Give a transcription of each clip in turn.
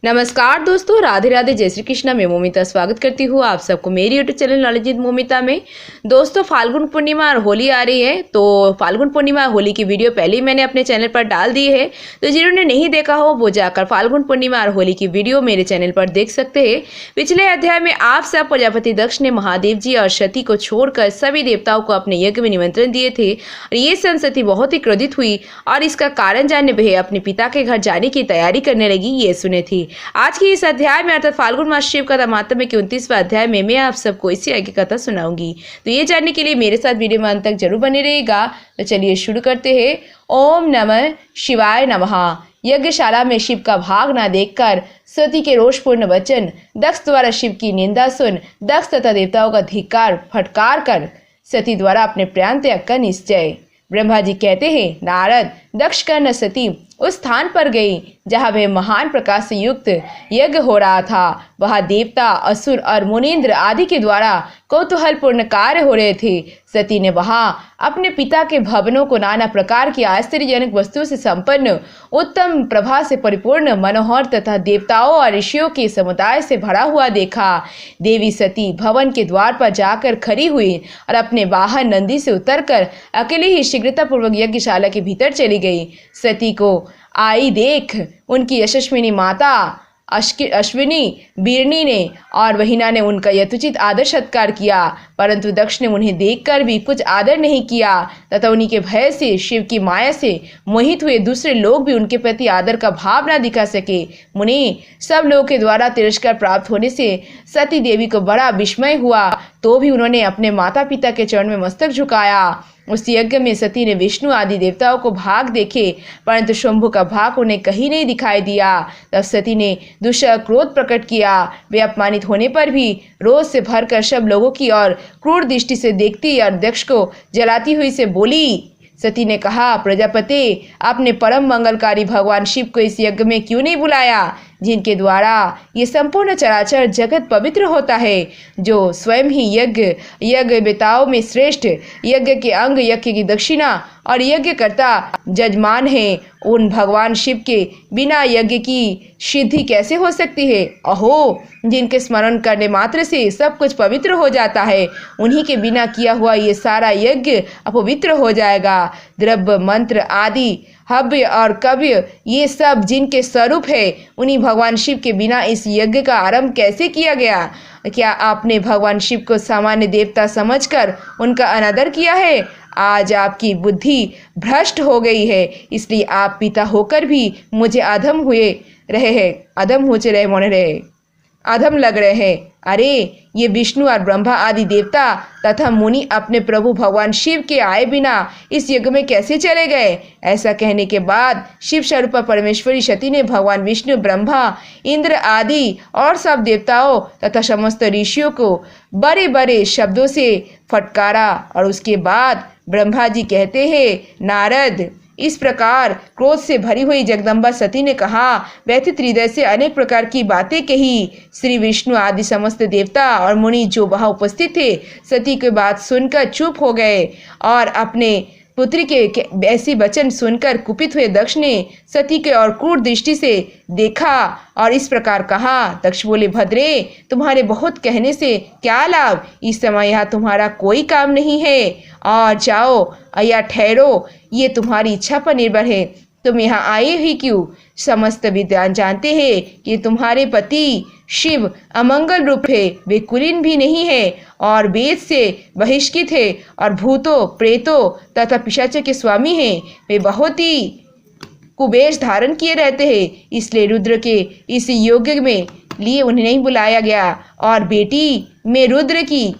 नमस्कार दोस्तों, राधे राधे, जय श्री कृष्णा। मैं मोमिता स्वागत करती हूँ आप सबको मेरी YouTube channel knowledge with Momita में। दोस्तों, फाल्गुन पूर्णिमा और होली आ रही है, तो फाल्गुन पूर्णिमा होली की वीडियो पहले ही मैंने अपने चैनल पर डाल दी है, तो जिन्होंने नहीं देखा हो वो जाकर फाल्गुन पूर्णिमा और होली की वीडियो मेरे चैनल पर देख सकते हैं। पिछले अध्याय में आप सब प्रजापति दक्ष ने महादेव जी और सती को छोड़कर सभी देवताओं को अपने यज्ञ में निमंत्रण दिए थे और ये सुन सती बहुत ही क्रोधित हुई और इसका कारण जानने वह अपने पिता के घर जाने की तैयारी करने लगी। ये सुने थी आज की इस अध्याय में अर्थात फाल्गुन मास शिव कथा महात्म्य के 29वां अध्याय में मैं आप सबको इसी आगे कथा सुनाऊंगी। तो ये जानने के लिए मेरे साथ वीडियो में अंत तक जरूर बने रहेगा। तो चलिए शुरू करते हैं। ओम नमः शिवाय नमः। यज्ञशाला में शिव का भाग ना देखकर सती के रोषपूर्ण वचन, दक्ष द्वारा शिव की निंदा सुन दक्ष तथा देवताओं का धिक्कार फटकार कर सती द्वारा अपने प्राण त्याग का निश्चय। ब्रह्मा जी कहते हैं, नारद दक्ष कर्ण सती उस स्थान पर गई जहाँ वह महान प्रकाश से युक्त यज्ञ हो रहा था। वहाँ देवता, असुर और मुनीन्द्र आदि के द्वारा कौतूहलपूर्ण कार्य हो रहे थे। सती ने वहाँ अपने पिता के भवनों को नाना प्रकार की आश्चर्यजनक वस्तुओं से संपन्न, उत्तम प्रभा से परिपूर्ण, मनोहर तथा देवताओं और ऋषियों के समुदाय से भरा हुआ देखा। देवी सती भवन के द्वार पर जाकर खड़ी हुई और अपने वाहन नंदी से उतरकर अकेले ही शीघ्रतापूर्वक यज्ञशाला के भीतर चली गई। सती को आई देख उनकी यशस्विनी माता अश्विनी, बीरनी ने और वहीना ने उनका यथोचित आदर सत्कार किया, परंतु दक्ष ने उन्हें देखकर भी कुछ आदर नहीं किया तथा उन्हीं के भय से, शिव की माया से मोहित हुए दूसरे लोग भी उनके प्रति आदर का भाव न दिखा सके। मुनि सब लोगों के द्वारा तिरस्कार प्राप्त होने से सती देवी को बड़ा विस्मय हुआ, तो भी उन्होंने अपने माता पिता के चरण में मस्तक झुकाया। उस यज्ञ में सती ने विष्णु आदि देवताओं को भाग देखे, परंतु शंभु का भाग उन्हें कहीं नहीं दिखाई दिया। तब सती ने दूसरा क्रोध प्रकट किया। वे अपमानित होने पर भी रोष से भरकर सब लोगों की ओर क्रूर दृष्टि से देखती और दक्ष को जलाती हुई से बोली। सती ने कहा, प्रजापति, आपने परम मंगलकारी भगवान शिव को इस यज्ञ में क्यों नहीं बुलाया, जिनके द्वारा ये संपूर्ण चराचर जगत पवित्र होता है, जो स्वयं ही यज्ञ बेताओं में श्रेष्ठ, यज्ञ के अंग, यज्ञ की दक्षिणा और यज्ञकर्ता जजमान है। उन भगवान शिव के बिना यज्ञ की सिद्धि कैसे हो सकती है? अहो, जिनके स्मरण करने मात्र से सब कुछ पवित्र हो जाता है, उन्हीं के बिना किया हुआ ये सारा यज्ञ अपवित्र हो जाएगा। द्रव्य, मंत्र आदि, हव्य और कव्य, ये सब जिनके स्वरूप है, उन्हीं भगवान शिव के बिना इस यज्ञ का आरंभ कैसे किया गया? क्या आपने भगवान शिव को सामान्य देवता समझकर उनका अनादर किया है? आज आपकी बुद्धि भ्रष्ट हो गई है, इसलिए आप पिता होकर भी मुझे अधम लग रहे हैं। अरे, ये विष्णु और ब्रह्मा आदि देवता तथा मुनि अपने प्रभु भगवान शिव के आए बिना इस यज्ञ में कैसे चले गए? ऐसा कहने के बाद शिव स्वरूपा परमेश्वरी सती ने भगवान विष्णु, ब्रह्मा, इंद्र आदि और सब देवताओं तथा समस्त ऋषियों को बड़े बड़े शब्दों से फटकारा और उसके बाद ब्रह्मा जी कहते हैं, नारद, इस प्रकार क्रोध से भरी हुई जगदम्बा सती ने कहा, व्यथित हृदय से अनेक प्रकार की बातें कही। श्री विष्णु आदि समस्त देवता और मुनि जो वहां उपस्थित थे, सती की बात सुनकर चुप हो गए और अपने पुत्री के ऐसी वचन सुनकर कुपित हुए दक्ष ने सती के और क्रूर दृष्टि से देखा और इस प्रकार कहा। दक्ष बोले, भद्रे, तुम्हारे बहुत कहने से क्या लाभ? इस समय यहाँ तुम्हारा कोई काम नहीं है और जाओ या ठहरो, ये तुम्हारी इच्छा पर निर्भर है। तुम यहाँ आए ही क्यों? समस्त विद्वान जानते हैं कि तुम्हारे पति शिव अमंगल रूप है, वे कुलीन भी नहीं है और वेद से बहिष्कृत है और भूतों, प्रेतों तथा पिशाचों के स्वामी हैं। वे बहुत ही कुबेश धारण किए रहते हैं, इसलिए रुद्र के इस यज्ञ में लिए उन्हें नहीं बुलाया गया। और बेटी, मैं रुद्र की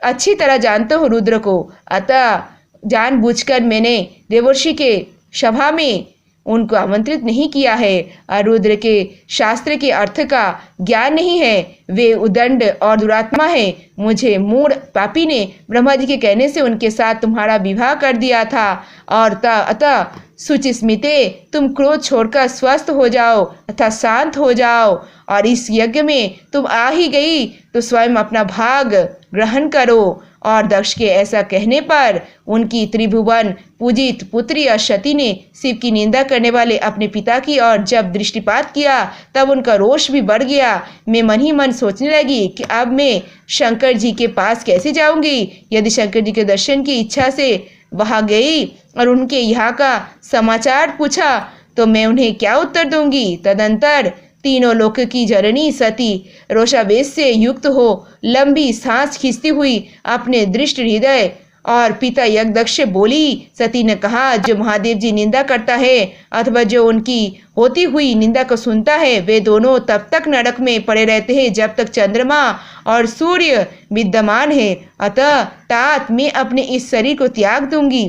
अच्छी तरह जानता हूँ रुद्र को, अतः जानबूझकर मैंने देवर्षि के सभा में उनको आमंत्रित नहीं किया है। और रुद्र के शास्त्र के अर्थ का ज्ञान नहीं है, वे उदंड और दुरात्मा है। मुझे मूढ़ पापी ने ब्रह्मा जी के कहने से उनके साथ तुम्हारा विवाह कर दिया था और अतः सुचिस्मिते तुम क्रोध छोड़कर स्वस्थ हो जाओ तथा शांत हो जाओ और इस यज्ञ में तुम आ ही गई तो स्वयं अपना भाग ग्रहण करो। और दक्ष के ऐसा कहने पर उनकी त्रिभुवन पूजित पुत्री अशती ने शिव की निंदा करने वाले अपने पिता की ओर जब दृष्टिपात किया तब उनका रोष भी बढ़ गया। मैं मन ही मन सोचने लगी कि अब मैं शंकर जी के पास कैसे जाऊंगी। यदि शंकर जी के दर्शन की इच्छा से वहां गई और उनके यहाँ का समाचार पूछा तो मैं उन्हें क्या उत्तर दूंगी। तदंतर तीनों लोक की जननी सती रोषावेश से युक्त हो लंबी सांस खींचती हुई अपने दृष्ट हृदय और पिता यज्ञदक्ष से बोली। सती ने कहा, जो महादेव जी निंदा करता है अथवा जो उनकी होती हुई निंदा को सुनता है वे दोनों तब तक नरक में पड़े रहते हैं जब तक चंद्रमा और सूर्य विद्यमान है। अतः तात मैं अपने इस शरीर को त्याग दूंगी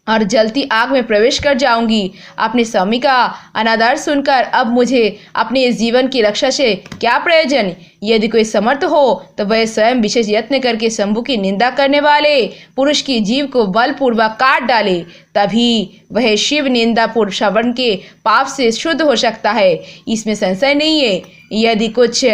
और जलती आग में प्रवेश कर जाऊंगी। अपने स्वामी का अनादर सुनकर अब मुझे अपने इस जीवन की रक्षा से क्या प्रयोजन। यदि कोई समर्थ हो तो वह स्वयं विशेष यत्न करके शंभु की निंदा करने वाले पुरुष की जीव को बलपूर्वक काट डाले, तभी वह शिव निंदा श्रवण के पाप से शुद्ध हो सकता है। इसमें संशय नहीं है। यदि कुछ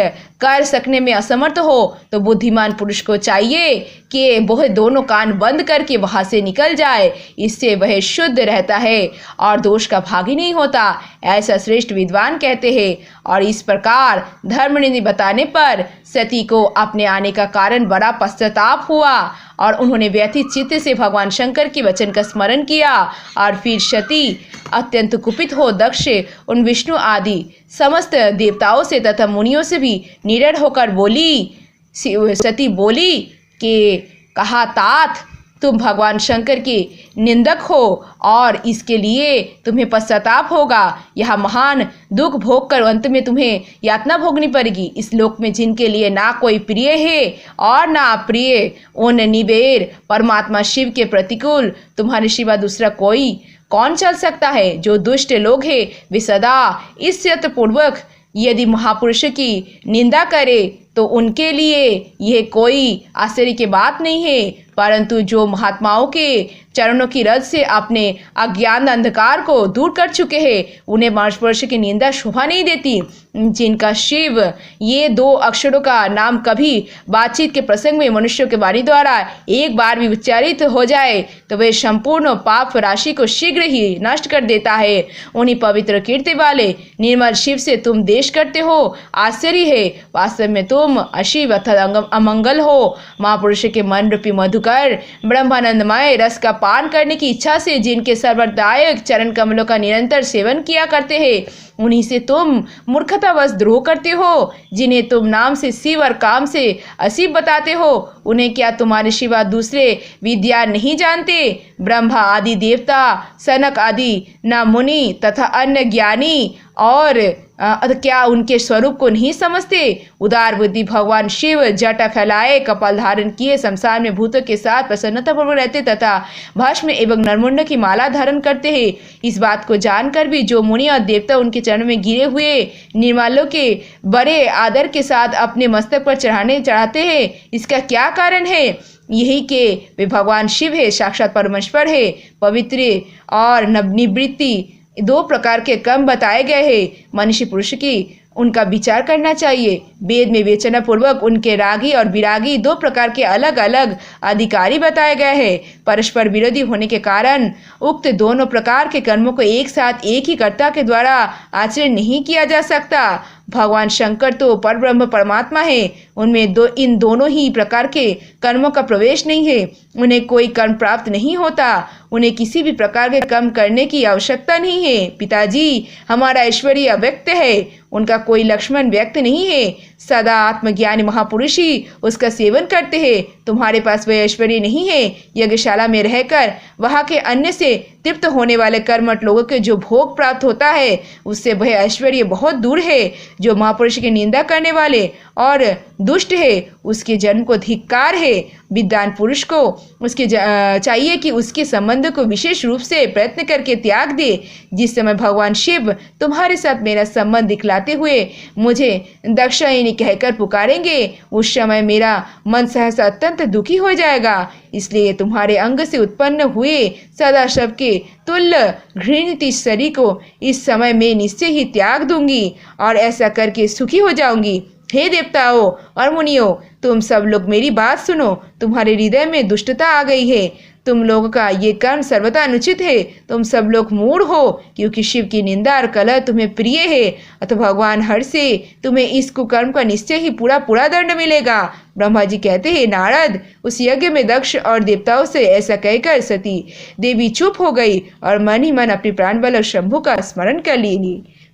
कर सकने में असमर्थ हो तो बुद्धिमान पुरुष को चाहिए कि वह दोनों कान बंद करके वहां से निकल जाए। इससे वह शुद्ध रहता है और दोष का भागी नहीं होता, ऐसा श्रेष्ठ विद्वान कहते हैं। और इस प्रकार धर्मनिधि बताने पर सती को अपने आने का कारण बड़ा पश्चाताप हुआ और उन्होंने व्यथित चित्त से भगवान शंकर के वचन का स्मरण किया। और फिर सती अत्यंत कुपित हो दक्ष उन विष्णु आदि समस्त देवताओं से तथा मुनियों से भी निडर होकर बोली। सती बोली कि कहा, तात तुम भगवान शंकर के निंदक हो और इसके लिए तुम्हें पश्चाताप होगा। यह महान दुख भोग कर अंत में तुम्हें यातना भोगनी पड़ेगी। इस लोक में जिनके लिए ना कोई प्रिय है और ना अप्रिय, उन निबेर परमात्मा शिव के प्रतिकूल तुम्हारे सिवा दूसरा कोई कौन चल सकता है। जो दुष्ट लोग हैं वे सदा ईर्ष्यापूर्वक यदि महापुरुष की निंदा करे तो उनके लिए यह कोई आश्चर्य की बात नहीं है, परंतु जो महात्माओं के चरणों की रज से अपने अज्ञान अंधकार को दूर कर चुके हैं उन्हें महापुरुष की निंदा शोभा नहीं देती। जिनका शिव ये दो अक्षरों का नाम कभी बातचीत के प्रसंग में मनुष्यों के वाणी द्वारा एक बार भी उच्चारित हो जाए तो वे संपूर्ण पाप राशि को शीघ्र ही नष्ट कर देता है। उन्हीं पवित्र कीर्ति वाले निर्मल शिव से तुम देश करते हो, आश्चर्य है। वास्तव में तुम अशिव अथवा अमंगल हो। महापुरुष के मन रूपी मधुकर ब्रह्मानंदमय रस का पान करने की इच्छा से जिनके सर्वदायक चरण कमलों का निरंतर सेवन किया करते हैं उन्हीं से तुम मूर्खतावश द्रोह करते हो। जिन्हें तुम नाम से शिव और काम से अशिव बताते हो उन्हें क्या तुम्हारे सिवा दूसरे विद्या नहीं जानते। ब्रह्मा आदि देवता सनक आदि न मुनि तथा अन्य ज्ञानी और क्या उनके स्वरूप को नहीं समझते। उदार बुद्धि भगवान शिव जटा फैलाए कपाल धारण किए शमशान में भूतों के साथ प्रसन्नतापूर्वक रहते तथा भस्म एवं नरमुंड की माला धारण करते हैं। इस बात को जानकर भी जो मुनि और देवता उनके चरणों में गिरे हुए निर्मालों के बड़े आदर के साथ अपने मस्तक पर चढ़ाते हैं, इसका क्या कारण है। यही के वे भगवान शिव है, साक्षात परमेश्वर है। पवित्र और निवृत्ति दो प्रकार के कर्म बताए गए हैं। मनुष्य पुरुष की उनका विचार करना चाहिए। वेद में विवेचना पूर्वक उनके रागी और विरागी दो प्रकार के अलग अलग अधिकारी बताए गए हैं। परस्पर विरोधी होने के कारण उक्त दोनों प्रकार के कर्मों को एक साथ एक ही कर्ता के द्वारा आचरण नहीं किया जा सकता। भगवान शंकर तो परब्रह्म परमात्मा है, उनमें इन दोनों ही प्रकार के कर्मों का प्रवेश नहीं है। उन्हें कोई कर्म प्राप्त नहीं होता, उन्हें किसी भी प्रकार के कर्म करने की आवश्यकता नहीं है। पिताजी, हमारा ऐश्वर्य अव्यक्त है, उनका कोई लक्ष्मण व्यक्त नहीं है। सदा आत्मज्ञानी महापुरुष ही उसका सेवन करते हैं। तुम्हारे पास वह ऐश्वर्य नहीं है। यज्ञशाला में रहकर वहाँ के अन्न से तृप्त होने वाले कर्मठ लोगों के जो भोग प्राप्त होता है उससे वह ऐश्वर्य बहुत दूर है। जो महापुरुष की निंदा करने वाले और दुष्ट है उसके जन्म को धिक्कार है। विद्वान पुरुष को उसके चाहिए कि उसके संबंध को विशेष रूप से प्रयत्न करके त्याग दे। जिस समय भगवान शिव तुम्हारे साथ मेरा संबंध दिखलाते हुए मुझे दाक्षायणी कहकर पुकारेंगे, उस समय मेरा मन सहसा अत्यंत दुखी हो जाएगा। इसलिए तुम्हारे अंग से उत्पन्न हुए सदा शव के तुल्य घृणित इस शरीर को इस समय मैं निश्चय ही त्याग दूंगी और ऐसा करके सुखी हो जाऊंगी। हे देवताओं और मुनियों, तुम सब लोग मेरी बात सुनो। तुम्हारे हृदय में दुष्टता आ गई है। तुम लोगों का ये कर्म सर्वथा अनुचित है। तुम सब लोग मूढ़ हो, क्योंकि शिव की निंदा और कलह तुम्हें प्रिय है। अतः भगवान हर से तुम्हें इस कुकर्म का निश्चय ही पूरा दंड मिलेगा। ब्रह्मा जी कहते हैं, नारद, उस यज्ञ में दक्ष और देवताओं से ऐसा कहकर सती देवी चुप हो गई और मन ही मन अपनी प्राण बालक शंभु का स्मरण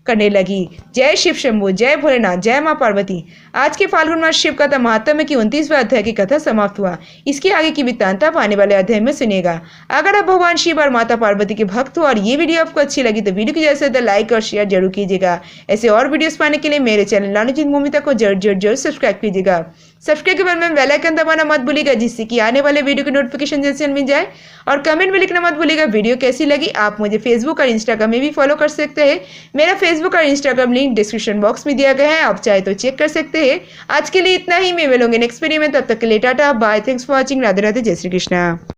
करने लगी। जय शिव शंभु, जय भोलेनाथ, जय माँ पार्वती। आज के फाल्गुन मास शिव कथा महात्म्य की 29वां अध्याय की कथा समाप्त हुआ। इसके आगे की वृत्तांत आप आने वाले अध्याय में सुनेगा। अगर आप भगवान शिव और माता पार्वती के भक्त हो और ये वीडियो आपको अच्छी लगी तो वीडियो की जैसे लाइक और शेयर जरूर कीजिएगा। ऐसे और वीडियोस पाने के लिए मेरे चैनल लालूजीत मोमिता को जरूर सब्सक्राइब कीजिएगा। सब्सक्राइब के बाद में बेल आइकन दबाना मत भूलिएगा, जिससे कि आने वाले वीडियो की नोटिफिकेशन जैसे मिल जाए। और कमेंट में लिखना मत भूलिएगा वीडियो कैसी लगी। आप मुझे फेसबुक और इंस्टाग्राम में भी फॉलो कर सकते हैं। मेरा फेसबुक और इंस्टाग्राम लिंक डिस्क्रिप्शन बॉक्स में दिया गया है, आप चाहे तो चेक कर सकते हैं। आज के लिए इतना ही। मैं मिलूंगी नेक्स्ट वीडियो में, तब तक के लिए tata bye. Thanks for watching. Radhe Radhe, जय श्री कृष्णा।